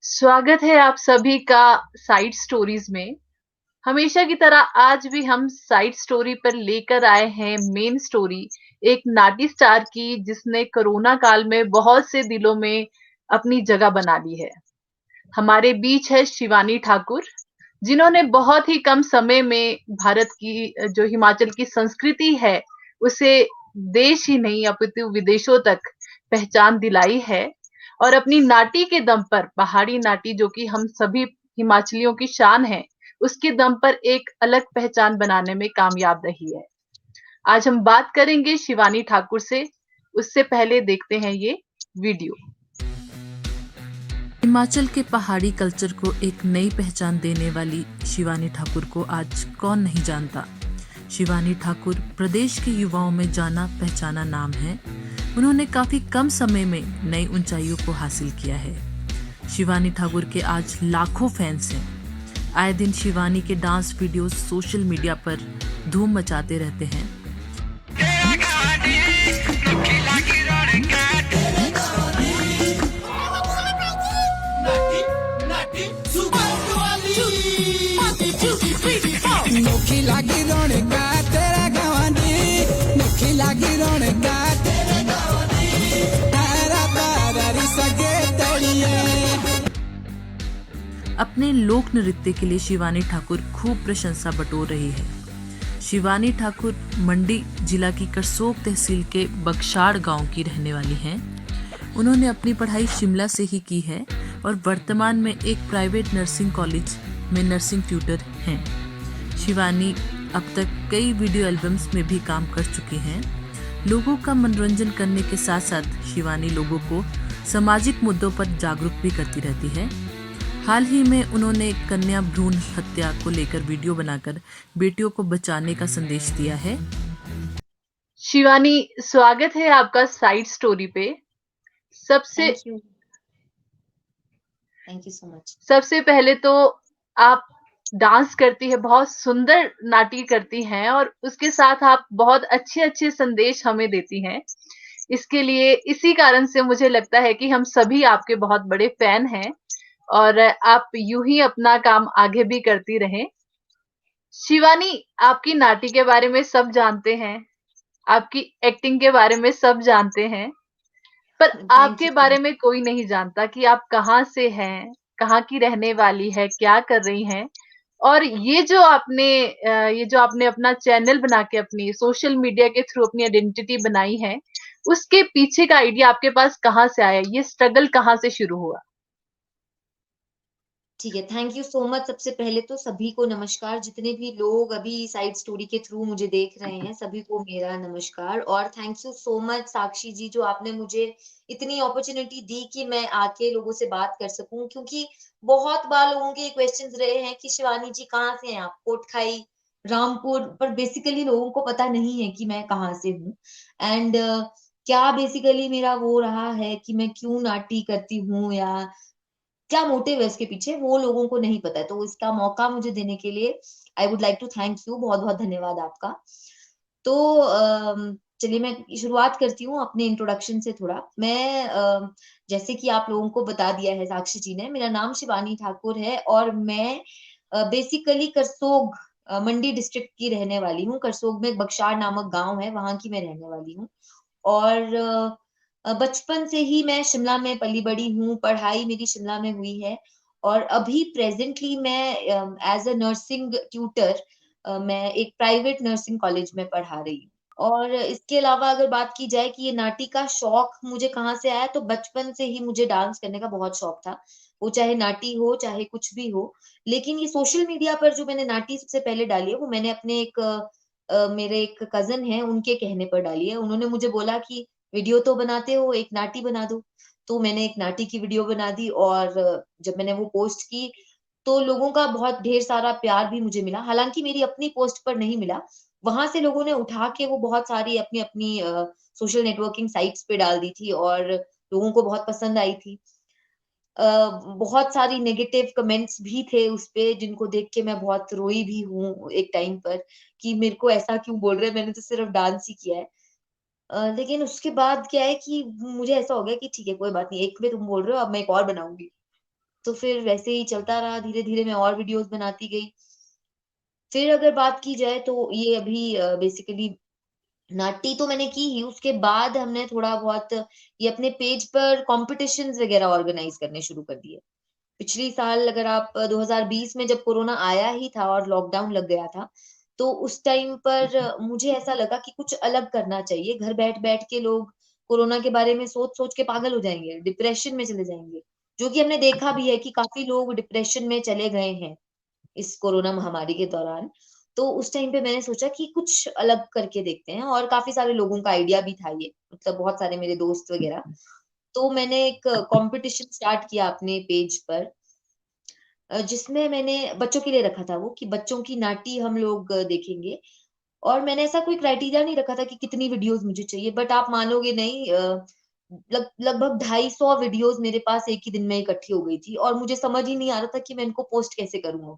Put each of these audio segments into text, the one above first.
स्वागत है आप सभी का साइड स्टोरीज में। हमेशा की तरह आज भी हम साइड स्टोरी पर लेकर आए हैं मेन स्टोरी, एक नाटी स्टार की जिसने कोरोना काल में बहुत से दिलों में अपनी जगह बना ली है। हमारे बीच है शिवानी ठाकुर, जिन्होंने बहुत ही कम समय में भारत की जो हिमाचल की संस्कृति है उसे देश ही नहीं अपितु विदेशों तक पहचान दिलाई है। और अपनी नाटी के दम पर, पहाड़ी नाटी जो कि हम सभी हिमाचलियों की शान है, उसके दम पर एक अलग पहचान बनाने में कामयाब रही है। आज हम बात करेंगे शिवानी ठाकुर से। उससे पहले देखते हैं ये वीडियो। हिमाचल के पहाड़ी कल्चर को एक नई पहचान देने वाली शिवानी ठाकुर को आज कौन नहीं जानता। शिवानी ठाकुर प्रदेश के युवाओं में जाना पहचाना नाम है। उन्होंने काफी कम समय में नई ऊंचाइयों को हासिल किया है। शिवानी ठाकुर के आज लाखों फैंस हैं। आए दिन शिवानी के डांस वीडियोस सोशल मीडिया पर धूम मचाते रहते हैं। नोखी लागी रौनका तेरा गवानी, नोखी लागी रौनका तेरा गवानी, तारा बारारी सगे तड़िए। अपने लोक नृत्य के लिए शिवानी ठाकुर खूब प्रशंसा बटोर रही है। शिवानी ठाकुर मंडी जिला की करसोग तहसील के बगशाड़ गांव की रहने वाली हैं। उन्होंने अपनी पढ़ाई शिमला से ही की है और वर्तमान में एक प्राइवेट नर्सिंग कॉलेज में नर्सिंग ट्यूटर हैं। शिवानी अब तक कई वीडियो एल्बम्स में भी काम कर चुकी हैं। लोगों का मनोरंजन करने के साथ साथ शिवानी लोगों को सामाजिक मुद्दों पर जागरूक भी करती रहती है। हाल ही में उन्होंने कन्या भ्रूण हत्या को लेकर वीडियो बनाकर बेटियों को बचाने का संदेश दिया है। शिवानी, स्वागत है आपका साइड स्टोरी पे। सबसे थैंक यू सो मच। सबसे पहले तो आप डांस करती है, बहुत सुंदर नाटी करती हैं और उसके साथ आप बहुत अच्छे-अच्छे संदेश हमें देती हैं। इसके लिए इसी कारण से मुझे लगता है कि हम सभी आपके बहुत बड़े फैन हैं और आप यूँ ही अपना काम आगे भी करती रहें। शिवानी, आपकी नाटी के बारे में सब जानते हैं, आपकी एक्टिंग के बारे में सब जानते हैं, पर थैंक आपके यू। बारे में कोई नहीं जानता कि आप कहाँ से हैं, कहाँ की रहने वाली है, क्या कर रही हैं। और ये जो आपने अपना चैनल बना के अपनी सोशल मीडिया के थ्रू अपनी आइडेंटिटी बनाई है, उसके पीछे का आइडिया आपके पास कहाँ से आया? ये स्ट्रगल कहाँ से शुरू हुआ? ठीक है, थैंक यू सो मच। सबसे पहले तो सभी को नमस्कार, जितने भी लोग अभी साइड स्टोरी के थ्रू मुझे देख रहे हैं, सभी को मेरा नमस्कार। और थैंक यू सो मच साक्षी जी, जो आपने मुझे इतनी अपॉर्चुनिटी दी कि मैं आके लोगों से बात कर सकूं, क्योंकि बहुत बार लोगों के क्वेश्चंस रहे हैं कि शिवानी जी कहाँ से हैं आप? कोटखाई, रामपुर, पर बेसिकली लोगों को पता नहीं है कि मैं कहाँ से हूँ। एंड क्या बेसिकली मेरा वो रहा है कि मैं क्यों नाटी करती हूँ या क्या मोटिव है इसके पीछे, वो लोगों को नहीं पता है। तो इसका मौका मुझे देने के लिए I would like to thank you, बहुत-बहुत धन्यवाद आपका। तो चलिए मैं शुरुआत करती हूँ अपने इंट्रोडक्शन से थोड़ा। मैं जैसे कि आप लोगों को बता दिया है साक्षी जी ने, मेरा नाम शिवानी ठाकुर है और मैं बेसिकली करसोग मंडी डिस्ट्रिक्ट की रहने वाली हूँ। करसोग में बगशाड़ नामक गाँव है, वहाँ की मैं रहने वाली हूँ। और बचपन से ही मैं शिमला में पली-बड़ी हूँ, पढ़ाई मेरी शिमला में हुई है और अभी प्रेज़ेंटली मैं एज़ अ नर्सिंग ट्यूटर मैं एक प्राइवेट नर्सिंग कॉलेज में पढ़ा रही हूँ। और इसके अलावा अगर बात की जाए कि ये नाटी का शौक मुझे कहाँ से आया, तो बचपन से ही मुझे डांस करने का बहुत शौक था। वो चाहे नाटी हो, चाहे कुछ भी हो। लेकिन ये सोशल मीडिया पर जो मैंने नाटी सबसे पहले डाली है, वो मैंने अपने एक मेरे एक कज़िन हैं, उनके कहने पर डाली है। उन्होंने मुझे बोला कि वीडियो तो बनाते हो, एक नाटी बना दो। तो मैंने एक नाटी की वीडियो बना दी और जब मैंने वो पोस्ट की, तो लोगों का बहुत ढेर सारा प्यार भी मुझे मिला। हालाँकि मेरी अपनी पोस्ट पर नहीं मिला, वहाँ से लोगों ने उठा के वो बहुत सारी अपनी-अपनी सोशल नेटवर्किंग साइट्स पे डाल दी थी और लोगों को बहुत पसंद आई थी। अ, बहुत सारी नेगेटिव कमेंट्स भी थे उसपे, जिनको देख के मैं बहुत रोई भी हूँ एक टाइम पर कि मेरे को ऐसा क्यों बोल रहे हैं, मैंने तो सिर्फ डांस ही किया है। लेकिन उसके बाद क्या है कि मुझे ऐसा हो गया कि ठीक है, कोई बात नहीं, एक में तुम बोल रहे हो, अब मैं एक और बनाऊँगी। तो फिर वैसे ही चलता रहा, धीरे-धीरे मैं और वीडियोज़ बनाती गई। फिर अगर बात की जाए तो ये अभी बेसिकली नाटी तो मैंने की ही, उसके बाद हमने थोड़ा बहुत ये अपने पेज पर कॉम्पिटिशन्स वगैरह ऑर्गेनाइज़ करने शुरू कर दिए। पिछली साल अगर आप 2020 में जब कोरोना आया ही था और लॉकडाउन लग गया था, तो उस टाइम पर मुझे ऐसा लगा कि कुछ अलग करना चाहिए। घर बैठ-बैठ के लोग कोरोना के बारे में सोच-सोच के पागल हो जाएँगे, डिप्रेशन में चले जाएँगे, जो कि हमने देखा भी है कि काफ़ी लोग डिप्रेशन में चले गए हैं। इस कोरोना महामारी के दौरान। तो उस टाइम पे मैंने सोचा कि कुछ अलग करके देखते हैं और काफ़ी सारे लोगों का आइडिया भी था ये, मतलब बहुत सारे मेरे दोस्त वगैरह। तो मैंने एक कॉम्पिटिशन स्टार्ट किया अपने पेज पर जिसमें मैंने बच्चों के लिए रखा था वो कि बच्चों की नाटी हम लोग देखेंगे और मैंने ऐसा कोई क्राइटेरिया नहीं रखा था कि कितनी वीडियोज़ मुझे चाहिए बट आप मानोगे नहीं लगभग 250 वीडियोज़ मेरे पास एक ही दिन में इकट्ठी हो गई थी और मुझे समझ ही नहीं आ रहा था कि मैं इनको पोस्ट कैसे करूँ?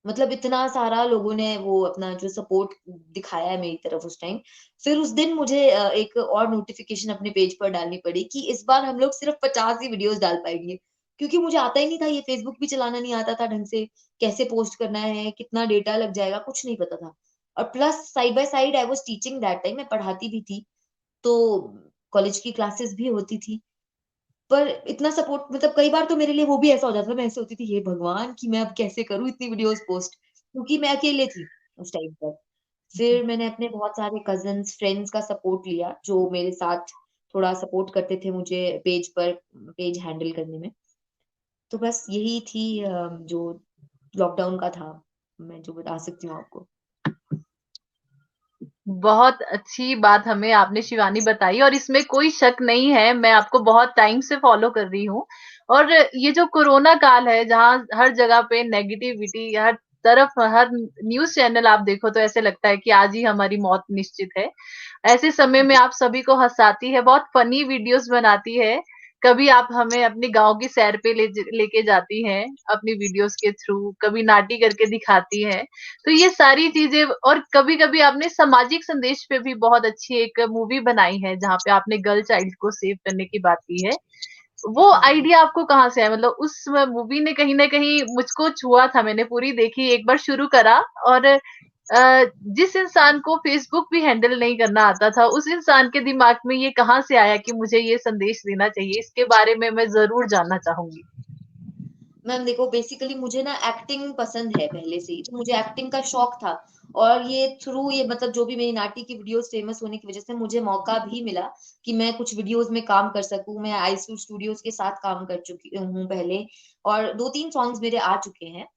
मतलब इतना सारा लोगों ने वो अपना जो सपोर्ट दिखाया है मेरी तरफ उस टाइम। फिर उस दिन मुझे एक और नोटिफ़िकेशन अपने पेज पर डालनी पड़ी कि इस बार हम लोग सिर्फ़ 50 ही वीडियोज़ डाल पाएँगे। क्योंकि मुझे आता ही नहीं था, ये फ़ेसबुक भी चलाना नहीं आता था ढंग से, कैसे पोस्ट करना है, कितना डेटा लग जाएगा, कुछ नहीं पता था। और plus side by side I was teaching that time, मैं पढ़ाती भी थी, तो कॉलेज की क्लासेस भी होती थी। पर इतना सपोर्ट मतलब कई बार तो मेरे लिए वो भी ऐसा हो जाता था, मैं ऐसे होती थी, हे भगवान! कि मैं अब कैसे करूँ इतनी वीडियोज़ पोस्ट? क्योंकि मैं अकेले थी उस टाइम पर। फिर मैंने अपने बहुत सारे कज़िन्स, फ्रेंड्स का सपोर्ट लिया, जो मेरे साथ थोड़ा सपोर्ट करते थे मुझे पेज पर पेज हैंडल करने में। तो बस यही थी जो लॉकडाउन का था, मैं जो बता सकती हूँ आपको। बहुत अच्छी बात हमें आपने शिवानी बताई और इसमें कोई शक नहीं है, मैं आपको बहुत टाइम से फ़ॉलो कर रही हूँ। और ये जो कोरोना काल है, जहाँ हर जगह पे नेगेटिविटी हर तरफ हर न्यूज़ चैनल आप देखो तो ऐसे लगता है कि आज ही हमारी मौत निश्चित है। ऐसे समय में जी। आप सभी को हँसाती है, बहुत फ़नी वीडियोज़ बनाती है। कभी आप हमें अपने गाँव की सैर पे लेके जाती हैं, अपनी वीडियोज़ के थ्रू, कभी नाटी करके दिखाती हैं। तो ये सारी चीज़ें और कभी-कभी आपने सामाजिक संदेश पे भी बहुत अच्छी एक मूवी बनाई है, जहाँ पे आपने गर्ल चाइल्ड को सेव करने की बात की है। वो हाँ जी। आइडिया आपको कहाँ से आया? मतलब उस मूवी ने कहीं न कहीं मुझको छुआ था, मैंने पूरी देखी, एक बार शुरू करा और जिस इंसान को फ़ेसबुक भी हैंडल नहीं करना आता था, उस इंसान के दिमाग में ये कहाँ से आया कि मुझे ये संदेश देना चाहिए? इसके बारे में मैं ज़रूर जानना चाहूँगी। मैम देखो बेसिकली मुझे ना एक्टिंग पसंद है पहले से ही, तो मुझे एक्टिंग का शौक था और ये थ्रू ये मतलब जो भी मेरी नाटी की वीडियोस फेमस होने की वजह से मुझे मौका भी मिला कि मैं कुछ वीडियोस में काम कर सकूं। मैं आईसू स्टूडियोज के साथ काम कर चुकी हूँ पहले और 2-3 सॉन्ग्स मेरे आ चुके हैं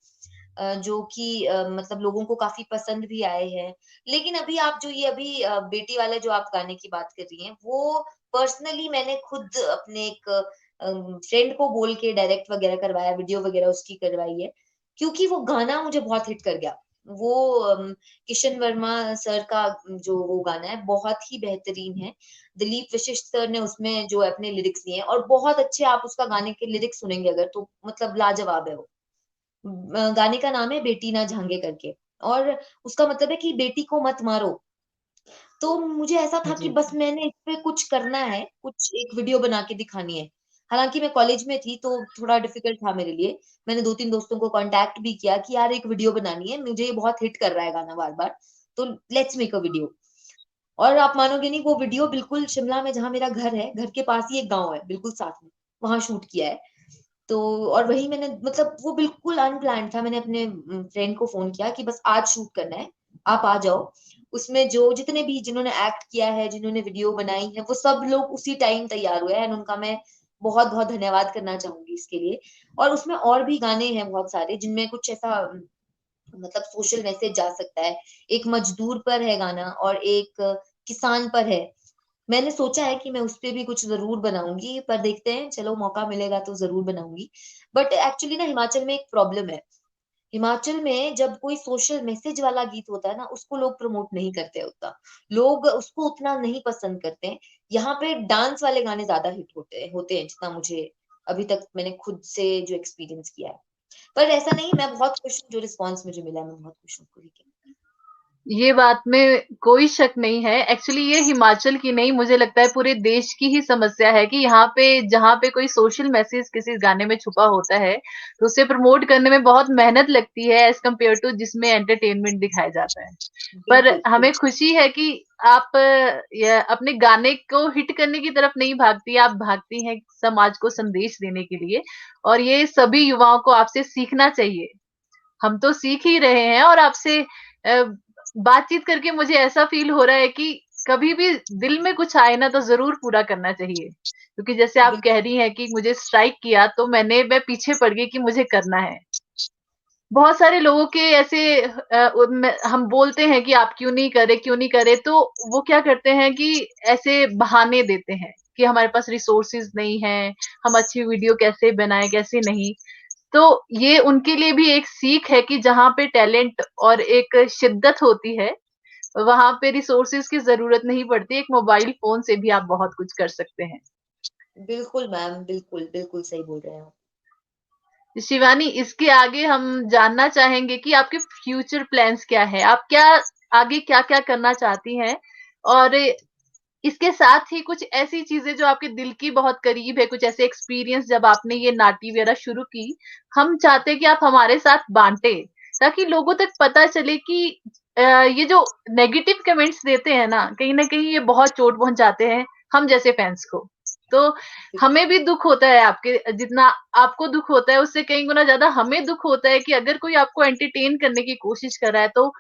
जो कि मतलब लोगों को काफी पसंद भी आए हैं। लेकिन अभी आप जो ये अभी बेटी वाला जो आप गाने की बात कर रही हैं, वो पर्सनली मैंने खुद अपने एक फ्रेंड को बोल के डायरेक्ट वगैरह करवाया, वीडियो वगैरह उसकी करवाई है, क्योंकि वो गाना मुझे बहुत हिट कर गया। वो किशन वर्मा सर का जो वो गाना है, बहुत ही बेहतरीन है। दिलीप वशिष्ठ सर ने उसमें जो अपने लिरिक्स दिए हैं और बहुत अच्छे आप उसका गाने के लिरिक्स सुनेंगे अगर तो मतलब लाजवाब है वो। गाने का नाम है बेटी ना झांगे करके और उसका मतलब है कि बेटी को मत मारो। तो मुझे ऐसा था कि जी। बस मैंने इस पे कुछ करना है, कुछ एक वीडियो बना के दिखानी है। हालाँकि मैं कॉलेज में थी तो थोड़ा डिफिकल्ट था मेरे लिए। मैंने 2-3 दोस्तों को कॉन्टैक्ट भी किया कि यार एक वीडियो बनानी है, मुझे ये बहुत हिट कर रहा है गाना बार-बार, तो लेट्स मेक अ वीडियो। और आप मानोगे नहीं वो वीडियो बिल्कुल शिमला में जहाँ मेरा घर है, घर के पास ही एक गाँव है, बिल्कुल साथ में, वहाँ शूट किया है। तो और वही मैंने मतलब वो बिल्कुल अनप्लान्ड था। मैंने अपने फ्रेंड को फ़ोन किया कि बस आज शूट करना है, आप आ जाओ। उसमें जो जितने भी जिन्होंने एक्ट किया है, जिन्होंने वीडियो बनाई है, वो सब लोग उसी टाइम तैयार हुए एंड उनका मैं बहुत-बहुत धन्यवाद करना चाहूँगी इसके लिए। और उसमें और भी गाने हैं बहुत सारे जिनमें कुछ ऐसा मतलब सोशल मैसेज जा सकता है। एक मजदूर पर है गाना और एक किसान पर है। मैंने सोचा है कि मैं उसपे भी कुछ ज़रूर बनाऊँगी, पर देखते हैं, चलो मौका मिलेगा तो ज़रूर बनाऊँगी। बट एक्चुअली ना हिमाचल में एक प्रॉब्लम है। हिमाचल में जब कोई सोशल मैसेज वाला गीत होता है ना, उसको लोग प्रमोट नहीं करते उतना। लोग उसको उतना नहीं पसंद करते हैं। यहाँ पे डांस वाले गाने ज़्यादा हिट होते हैं, जितना मुझे अभी तक मैंने खुद से जो एक्सपीरियंस किया है। पर ऐसा नहीं, मैं बहुत खुश हूँ जो रिस्पॉन्स मुझे मिला है, मैं बहुत खुश हूँ उसको लेके। ये बात में कोई शक नहीं है। एक्चुअली ये हिमाचल की नहीं, मुझे लगता है पूरे देश की ही समस्या है कि यहाँ पे जहाँ पे कोई सोशल मैसेज किसी गाने में छुपा होता है, तो उसे प्रमोट करने में बहुत मेहनत लगती है एज़ कम्पेयर टू जिसमें एंटरटेनमेंट दिखाया जाता है। पर बिल्कुल हमें खुशी है कि आप अपने गाने को हिट करने की तरफ नहीं भागती, आप भागती हैं समाज को संदेश देने के लिए, और ये सभी युवाओं को आपसे सीखना चाहिए। हम तो सीख ही रहे हैं, और आपसे बातचीत करके मुझे ऐसा फ़ील हो रहा है कि कभी भी दिल में कुछ आए ना तो ज़रूर पूरा करना चाहिए। क्योंकि जैसे आप बिल्कुल कह रही हैं कि मुझे स्ट्राइक किया तो मैं पीछे पड़ गई कि मुझे करना है। बहुत सारे लोगों के ऐसे उनमें हम बोलते हैं कि आप क्यों नहीं करे, तो वो क्या करते हैं कि ऐसे बहाने देते हैं कि हमारे पास रिसोर्सेज़ नहीं हैं, हम अच्छी वीडियो कैसे बनाएँ, कैसे नहीं। तो ये उनके लिए भी एक सीख है कि जहाँ पे टैलेंट और एक शिद्दत होती है, वहाँ पे रिसोर्सेज़ की ज़रूरत नहीं पड़ती, एक मोबाइल फ़ोन से भी आप बहुत कुछ कर सकते हैं। बिल्कुल मैम, बिल्कुल बिल्कुल सही बोल रहे हैं आप। शिवानी, इसके आगे हम जानना चाहेंगे कि आपके फ्यूचर प्लान्स क्या हैं? आप आगे क्या-क्या करना चाहती हैं? और इसके साथ ही कुछ ऐसी चीज़ें जो आपके दिल की बहुत करीब है, कुछ ऐसे एक्सपीरियंस जब आपने ये नाटी वगैरह शुरू की, हम चाहते हैं कि आप हमारे साथ बाँटें, ताकि लोगों तक पता चले कि ये जो नेगेटिव कमेंट्स देते हैं ना, कहीं न कहीं ये बहुत चोट पहुँचाते हैं हम जैसे फैन्स को। तो हमें भी दुःख होता है आपके जितना आपको दुःख होता है, उससे कई गुना ज़्यादा हमें दुःख होता है कि अगर कोई आपको एंटरटेन करने की कोशिश कर रहा है, तो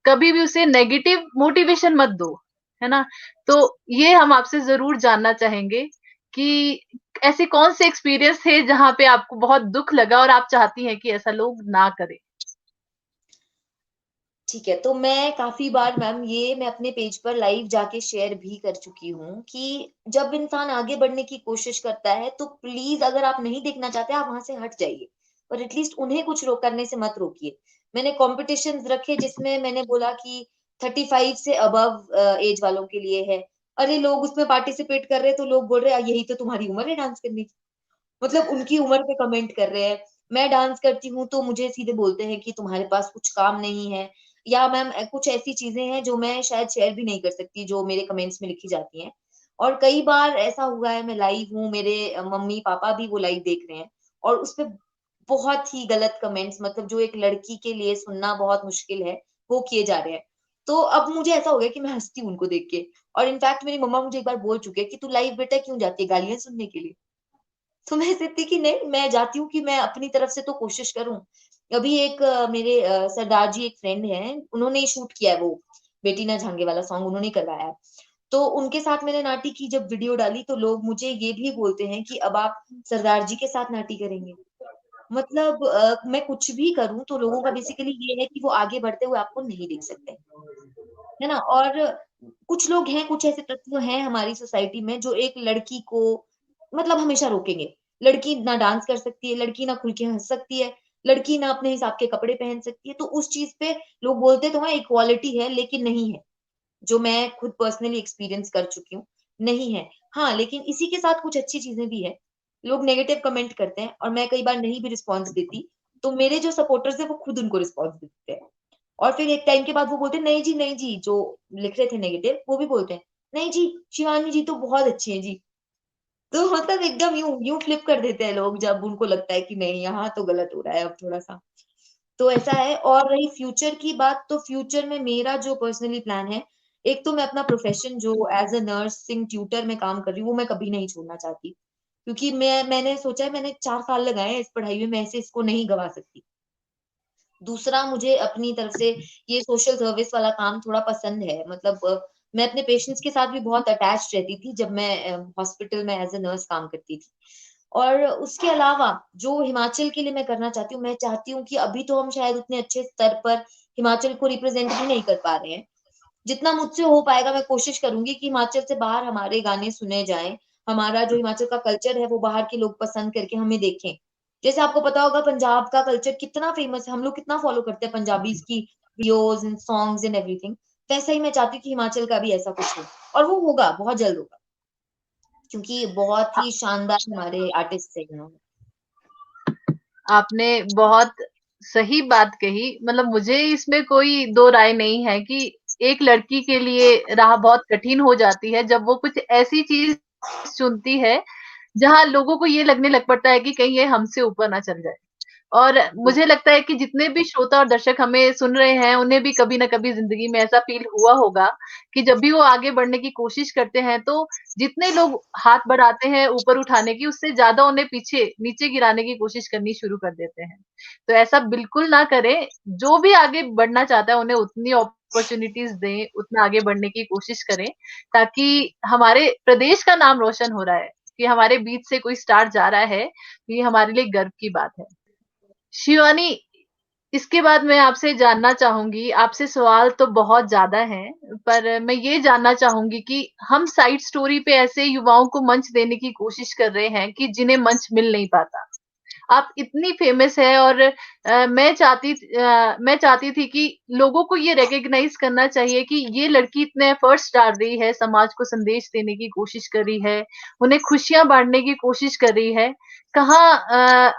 कभी भी उसे नेगेटिव मोटिवेशन मत दो, है ना? तो ये हम आपसे ज़रूर जानना चाहेंगे कि ऐसे कौन से एक्सपीरियंस थे जहाँ पे आपको बहुत दुःख लगा और आप चाहती हैं कि ऐसा लोग ना करें? ठीक है, तो मैं काफ़ी बार मैम ये मैं अपने पेज पर लाइव जाके शेयर भी कर चुकी हूँ कि जब इंसान आगे बढ़ने की कोशिश करता है, तो प्लीज़ अगर आप नहीं देखना चाहते, आप वहाँ से हट जाइए। पर एटलीस्ट उन्हें कुछ करने से मत रोकिए। मैंने कॉम्पिटिशन्स रखे जिसमें मैंने बोला कि 35 से अबव ऐज वालों के लिए है। अरे! लोग उसमें पार्टिसिपेट कर रहे हैं, तो लोग बोल रहे हैं, "यही तो तुम्हारी उम्र है डांस करने की।" मतलब उनकी उम्र पे कमेंट कर रहे हैं। मैं डांस करती हूँ तो मुझे सीधे बोलते हैं कि तुम्हारे पास कुछ काम नहीं है या मैम कुछ ऐसी चीज़ें हैं जो मैं शायद शेयर भी नहीं कर सकती जो मेरे कमेंट्स में लिखी जाती हैं। और कई बार ऐसा हुआ है मैं लाइव हूँ, मेरे मम्मी-पापा भी वो लाइव देख रहे हैं और उसपे बहुत ही गलत कमेंट्स मतलब जो एक लड़की के लिए सुनना बहुत मुश्किल है, वो किए जा रहे हैं। तो अब मुझे ऐसा हो गया कि मैं हँसती हूँ उनको देख के और इनफैक्ट मेरी मम्मा मुझे एक बार बोल चुके हैं कि, "तू लाइव बेटा क्यों जाती है, गालियाँ सुनने के लिए?" तो मैं ऐसे थी कि नहीं, मैं चाहती हूँ कि मैं अपनी तरफ से तो कोशिश करूँ। अभी एक मेरे सरदार जी एक फ्रेंड हैं, उन्होंने ही शूट किया है वो, बेटी ना झांगे वाला सॉन्ग उन्होंने ही करवाया है। तो उनके साथ मैंने नाटी की जब वीडियो डाली तो लोग मुझे ये भी बोलते हैं कि अब आप सरदार जी के साथ नाटी करेंगे। मतलब मैं कुछ भी करूँ तो लोगों का बेसिकली ये है कि वो आगे बढ़ते हुए आपको नहीं देख सकते। है ना? और कुछ लोग हैं, कुछ ऐसे तत्व हैं हमारी सोसाइटी में जो एक लड़की को मतलब हमेशा रोकेंगे। लड़की ना डांस कर सकती है, लड़की ना खुल के हँस सकती है, लड़की ना अपने हिसाब के कपड़े पहन सकती है। तो उस चीज़ पे लोग बोलते तो हैं इक्वालिटी है, लेकिन नहीं है। जो मैं खुद पर्सनली एक्सपीरियंस कर चुकी हूँ, नहीं है। हाँ, लेकिन इसी के साथ कुछ अच्छी चीज़ें भी हैं। लोग नेगेटिव कमेंट करते हैं और मैं कई बार नहीं भी रिस्पॉन्स देती, तो मेरे जो सपोर्टर्स हैं वो खुद उनको रिस्पॉन्स देते हैं। और फिर एक टाइम के बाद वो बोलते हैं, नहीं जी, जो लिख रहे थे नेगेटिव, वो भी बोलते हैं, "नहीं जी, शिवानी जी तो बहुत अच्छी हैं जी।" तो मतलब एकदम यूँ यूँ फ्लिप कर देते हैं लोग जब उनको लगता है कि नहीं, यहाँ तो गलत हो रहा है अब थोड़ा-सा। तो ऐसा है और रही फ्यूचर की बात, तो फ्यूचर में मेरा जो पर्सनली प्लान है, एक तो मैं अपना प्रोफ़ेशन जो एज़ अ नर्सिंग ट्यूटर मैं काम कर रही हूँ, वो मैं कभी नहीं छोड़ना चाहती। क्योंकि मैंने सोचा है मैंने 4 साल लगाए हैं इस पढ़ाई में, मैं ऐसे इसको नहीं गँवा सकती। दूसरा मुझे अपनी तरफ से ये सोशल सर्विस वाला काम थोड़ा पसंद है। मतलब मैं अपने पेशेंट्स के साथ भी बहुत अटैच्ड रहती थी जब मैं हॉस्पिटल में एज़ अ नर्स काम करती थी। और उसके अलावा जो हिमाचल के लिए मैं करना चाहती हूँ, मैं चाहती हूँ कि अभी तो हम शायद उतने अच्छे स्तर पर हिमाचल को रिप्रेज़ेंट भी नहीं कर पा रहे हैं। जितना मुझसे हो पाएगा मैं कोशिश करूँगी कि हिमाचल से बाहर हमारे गाने सुने जाएँ। हमारा जो हिमाचल का कल्चर है वो बाहर के लोग पसंद करके हमें देखें। जैसे आपको पता होगा पंजाब का कल्चर कितना फ़ेमस है, हम लोग कितना फ़ॉलो करते हैं पंजाबीज़ की videos and songs and everything. वैसा ही मैं चाहती हूँ कि हिमाचल का भी ऐसा कुछ हो और वो होगा, बहुत जल्द होगा। क्योंकि बहुत ही शानदार हमारे आर्टिस्ट्स हैं यहाँ। आपने बहुत सही बात कही। मतलब मुझे इसमें कोई दो राय नहीं है कि एक लड़की के लिए राह बहुत कठिन हो जाती है जब वो कुछ ऐसी चीज चुनती है जहां लोगों को ये लगने लग पड़ता है कि कहीं ये हमसे ऊपर ना चल जाए। और मुझे लगता है कि जितने भी श्रोता और दर्शक हमें सुन रहे हैं, उन्हें भी कभी न कभी ज़िंदगी में ऐसा फ़ील हुआ होगा कि जब भी वो आगे बढ़ने की कोशिश करते हैं, तो जितने लोग हाथ बढ़ाते हैं ऊपर उठाने की, उससे ज़्यादा उन्हें पीछे नीचे गिराने की कोशिश करनी शुरू कर देते हैं। तो ऐसा बिल्कुल ना करें, जो भी आगे बढ़ना चाहता है, उन्हें उतनी अपॉर्च्युनिटीज़ दें, उतना आगे बढ़ने की कोशिश करें, ताकि हमारे प्रदेश का नाम रोशन हो रहा है कि हमारे बीच से कोई स्टार जा रहा है, ये हमारे लिए गर्व की बात है। शिवानी, इसके बाद मैं आपसे जानना चाहूँगी, आपसे सवाल तो बहुत ज़्यादा हैं, पर मैं ये जानना चाहूँगी कि हम साइड स्टोरी पे ऐसे युवाओं को मंच देने की कोशिश कर रहे हैं कि जिन्हें मंच मिल नहीं पाता। आप इतनी फेमस है और मैं चाहती थी कि लोगों को ये रिकॉग्नाइज़ करना चाहिए कि ये लड़की इतने एफर्ट्स डाल रही है, समाज को संदेश देने की कोशिश कर रही है, उन्हें खुशियाँ बाँटने की कोशिश कर रही है। कहाँ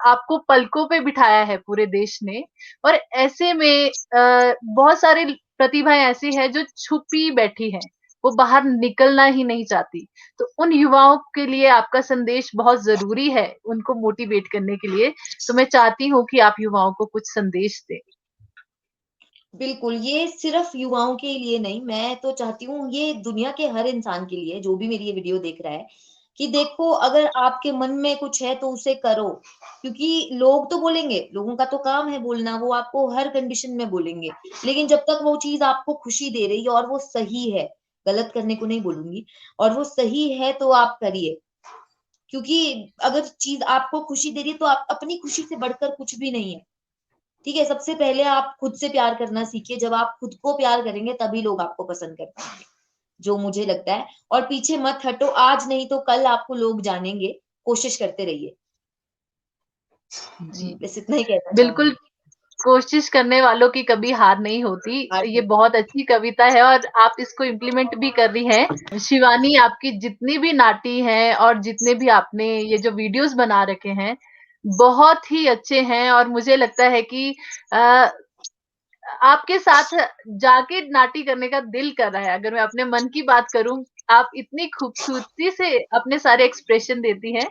आपको पलकों पे बिठाया है पूरे देश ने और ऐसे में बहुत सारी प्रतिभाएँ ऐसी हैं जो छुपी बैठी हैं, वो बाहर निकलना ही नहीं चाहती। तो उन युवाओं के लिए आपका संदेश बहुत ज़रूरी है, उनको मोटिवेट करने के लिए। तो मैं चाहती हूँ कि आप युवाओं को कुछ संदेश दें। बिल्कुल, ये सिर्फ युवाओं के लिए नहीं, मैं तो चाहती हूँ ये दुनिया के हर इंसान के लिए, जो भी मेरी ये वीडियो देख रहा है, कि देखो अगर आपके मन में कुछ है तो उसे करो। क्योंकि लोग तो बोलेंगे, लोगों का तो काम है बोलना, वो आपको हर कंडीशन में बोलेंगे। लेकिन जब तक वो चीज़ आपको खुशी दे रही है और वो सही है, गलत करने को नहीं बोलूँगी, और वो सही है तो आप करिए। क्योंकि अगर चीज़ आपको खुशी दे रही है तो आप अपनी खुशी से बढ़कर कुछ भी नहीं है। ठीक है? सबसे पहले आप खुद से प्यार करना सीखिए, जब आप खुद को प्यार करेंगे तभी लोग आपको पसंद कर पाएँगे, जो मुझे लगता है। और पीछे मत हटो, आज नहीं तो कल आपको लोग जानेंगे, कोशिश करते रहिए। जी, बस इतना ही कहना बिल्कुल, चाहूँगी। कोशिश करने वालों की कभी हार नहीं होती। हार ये नहीं बहुत अच्छी कविता है और आप इसको इम्प्लीमेंट भी कर रही हैं। शिवानी, आपकी जितनी भी नाटी हैं और जितने भी आपने ये जो वीडियोज़ बना रखे हैं, बहुत ही अच्छे हैं और मुझे लगता है कि अ, आपके साथ जाके नाटी करने का दिल कर रहा है। अगर मैं अपने मन की बात करूँ, आप इतनी खूबसूरती से अपने सारे एक्सप्रेशन देती हैं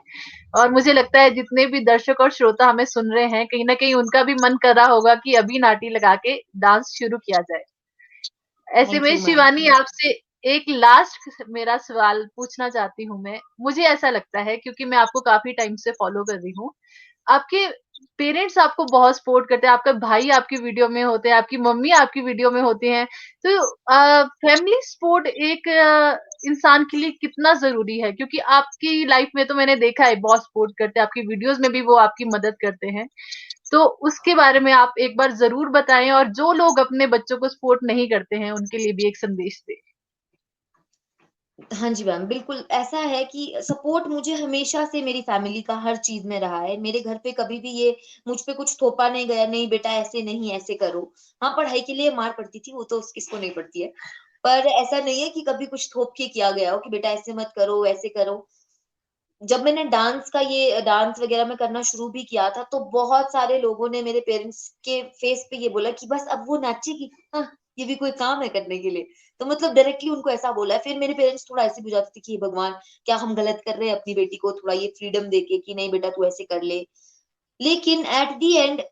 और मुझे लगता है जितने भी दर्शक और श्रोता हमें सुन रहे हैं, कहीं न कहीं उनका भी मन कर रहा होगा कि अभी नाटी लगा के डांस शुरू किया जाए। ऐसे थैंक में यू मैम। शिवानी आपसे एक लास्ट मेरा सवाल पूछना चाहती हूँ मैं। मुझे ऐसा लगता है क्योंकि मैं आपको काफ़ी टाइम से फ़ॉलो कर रही हूँ। आपके पेरेंट्स आपको बहुत सपोर्ट करते हैं, आपका भाई आपकी वीडियो में होते हैं, आपकी मम्मी आपकी वीडियो में होती हैं। तो फैमिली सपोर्ट एक इंसान के लिए कितना ज़रूरी है? क्योंकि आपकी लाइफ़ में तो मैंने देखा है बहुत सपोर्ट करते हैं, आपकी वीडियोज़ में भी वो आपकी मदद करते हैं। तो उसके बारे में आप एक बार ज़रूर बताएँ और जो लोग अपने बच्चों को सपोर्ट नहीं करते हैं, उनके लिए भी एक संदेश दें। हाँ जी मैम, बिल्कुल ऐसा है कि सपोर्ट मुझे हमेशा से मेरी फैमिली का हर चीज़ में रहा है। मेरे घर पे कभी भी ये मुझ पे कुछ थोपा नहीं गया, नहीं बेटा ऐसे नहीं, ऐसे करो। हाँ, पढ़ाई के लिए मार पड़ती थी, वो तो किसको नहीं पड़ती है। पर ऐसा नहीं है कि कभी कुछ थोप के किया गया हो कि बेटा ऐसे मत करो, ऐसे करो। जब मैंने डांस वगैरह मैं करना शुरू भी किया था, तो बहुत सारे लोगों ने मेरे पेरेंट्स के फेस पे ये बोला कि बस अब वो नाचेगी, हाँ, ये भी कोई काम है करने के लिए। तो मतलब डायरेक्टली उनको ऐसा बोला है। फिर मेरे पेरेंट्स थोड़ा ऐसे भी हो जाते थे कि हे भगवान, क्या हम गलत कर रहे हैं अपनी बेटी को थोड़ा ये फ्रीडम देके कि नहीं बेटा तू ऐसे कर ले। लेकिन एट द एंड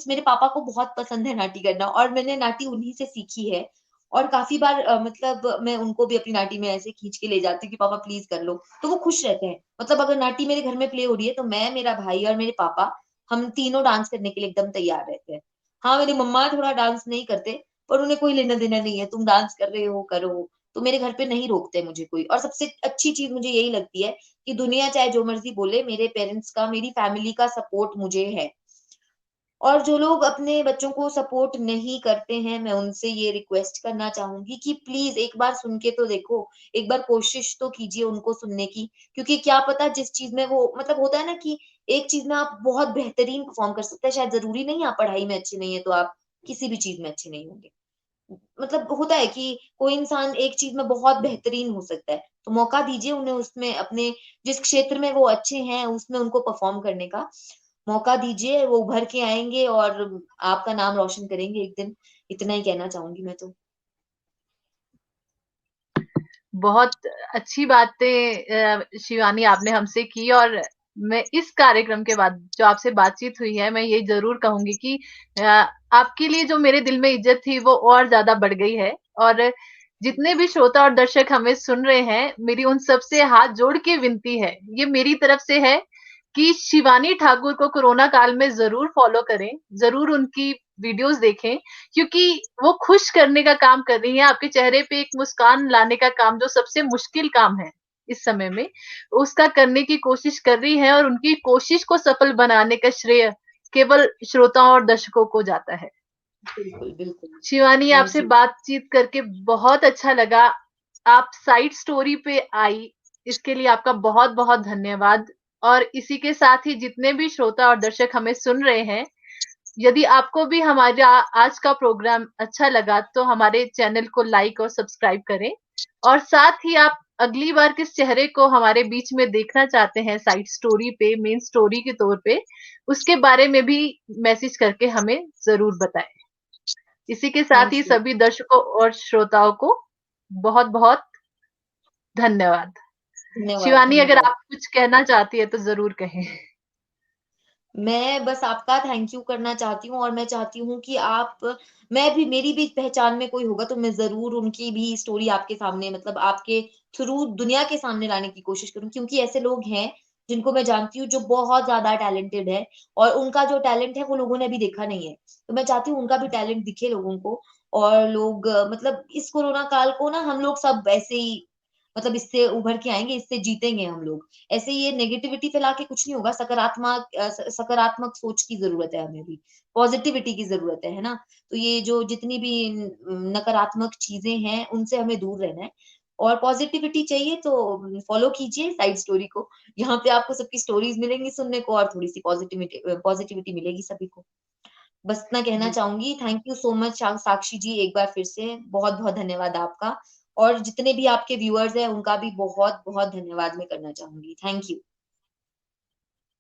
मेरे पापा को बहुत पसंद है नाटी करना और मैंने नाटी उन्हीं से सीखी है। और काफ़ी बार मतलब मैं उनको भी अपनी नाटी में ऐसे खींच के ले जाती हूँ कि पापा प्लीज़ कर लो, तो वो खुश रहते हैं। मतलब अगर नाटी मेरे घर में प्ले हो रही है तो मैं, मेरा भाई और मेरे पापा, हम तीनों डांस करने के लिए एकदम तैयार रहते हैं। हाँ, मेरी मम्मा थोड़ा डांस नहीं करते, पर उन्हें कोई लेना-देना नहीं है, तुम डांस कर रहे हो, करो। तो मेरे घर पे नहीं रोकते मुझे कोई। और सबसे अच्छी चीज़ मुझे यही लगती है कि दुनिया चाहे जो मर्ज़ी बोले, मेरे पेरेंट्स का, मेरी फैमिली का सपोर्ट मुझे है। और जो लोग अपने बच्चों को सपोर्ट नहीं करते हैं, मैं उनसे ये रिक्वेस्ट करना चाहूँगी कि प्लीज़ एक बार सुन के तो देखो, एक बार कोशिश तो कीजिए उनको सुनने की। क्योंकि क्या पता जिस चीज़ में वो मतलब होता है ना कि एक चीज़ में आप बहुत बेहतरीन परफ़ॉर्म कर सकते हैं, शायद ज़रूरी नहीं आप पढ़ाई में अच्छे नहीं है, तो आप किसी भी चीज़ में अच्छे नहीं होंगे। मतलब होता है कि कोई इंसान एक चीज़ में बहुत बेहतरीन हो सकता है, तो मौका दीजिए उन्हें उसमें अपने जिस क्षेत्र में वो अच्छे हैं, उसमें उनको परफ़ॉर्म करने का। मौका दीजिए, वो उभर के आएंगे और आपका नाम रोशन करेंगे एक दिन। इतना ही कहना चाहूंगी मैं तो। बहुत अच्छी बातें शिवानी आपने हमसे की, और मैं इस कार्यक्रम के बाद जो आपसे बातचीत हुई है, मैं ये जरूर कहूंगी कि अ, आपके लिए जो मेरे दिल में इज्जत थी वो और ज्यादा बढ़ गई है। और जितने भी श्रोता और दर्शक हमें सुन रहे हैं, मेरी उन सबसे हाथ जोड़ के विनती है, ये मेरी तरफ से है कि शिवानी ठाकुर को कोरोना काल में जरूर फॉलो करें, जरूर उनकी वीडियोस देखें, क्योंकि वो खुश करने का काम कर रही है, आपके चेहरे पे एक मुस्कान लाने का काम, जो सबसे मुश्किल काम है इस समय में, उसका करने की कोशिश कर रही है, और उनकी कोशिश को सफल बनाने का श्रेय केवल श्रोताओं और दर्शकों को जाता है। बिल्कुल बिल्कुल। शिवानी, थैंक आपसे यू। बातचीत करके बहुत अच्छा लगा। आप साइड स्टोरी पे आई, इसके लिए आपका बहुत बहुत धन्यवाद। और इसी के साथ ही जितने भी श्रोता और दर्शक हमें सुन रहे हैं, यदि आपको भी हमारा आज का प्रोग्राम अच्छा लगा तो हमारे चैनल को लाइक और सब्सक्राइब करें। और साथ ही आप अगली बार किस चेहरे को हमारे बीच में देखना चाहते हैं साइड स्टोरी पे, मेन स्टोरी के तौर पे, उसके बारे में भी मैसेज करके हमें जरूर बताएं। इसी के साथ थैंक ही यू। सभी दर्शकों और श्रोताओं को बहुत बहुत धन्यवाद। धन्यवाद शिवानी, अगर धन्यवाद। आप कुछ कहना चाहती है तो जरूर कहें। मैं बस आपका थैंक यू करना चाहती हूँ, और मैं चाहती हूँ कि आप, मैं भी, मेरी भी पहचान में कोई होगा तो मैं ज़रूर उनकी भी स्टोरी आपके सामने, मतलब आपके थ्रू दुनिया के सामने लाने की कोशिश करूँ, क्योंकि ऐसे लोग हैं जिनको मैं जानती हूँ जो बहुत ज़्यादा टैलेंटेड है, और उनका जो टैलेंट है वो लोगों ने अभी देखा नहीं है। तो मैं चाहती हूँ उनका भी टैलेंट दिखे लोगों को, और लोग मतलब इस कोरोना काल को ना हम लोग सब ऐसे ही, मतलब इससे उभर के आएँगे, इससे जीतेंगे हम लोग। ऐसे ये नेगेटिविटी फैला के कुछ नहीं होगा, सकारात्मक सोच की ज़रूरत है हमें भी, पॉज़िटिविटी की ज़रूरत है ना? तो ये जो जितनी भी नकारात्मक चीज़ें हैं, उनसे हमें दूर रहना है, और पॉज़िटिविटी चाहिए तो फ़ॉलो कीजिए साइड स्टोरी को। यहाँ पे आपको सबकी स्टोरीज़ मिलेंगी सुनने को, और थोड़ी-सी पॉज़िटिविटी मिलेगी सभी को। बस इतना कहना जी, चाहूँगी। थैंक यू सो मच साक्षी जी, एक बार फिर से बहुत-बहुत धन्यवाद आपका। और जितने भी आपके व्यूअर्स हैं, उनका भी बहुत-बहुत धन्यवाद मैं करना चाहूँगी। Thank you.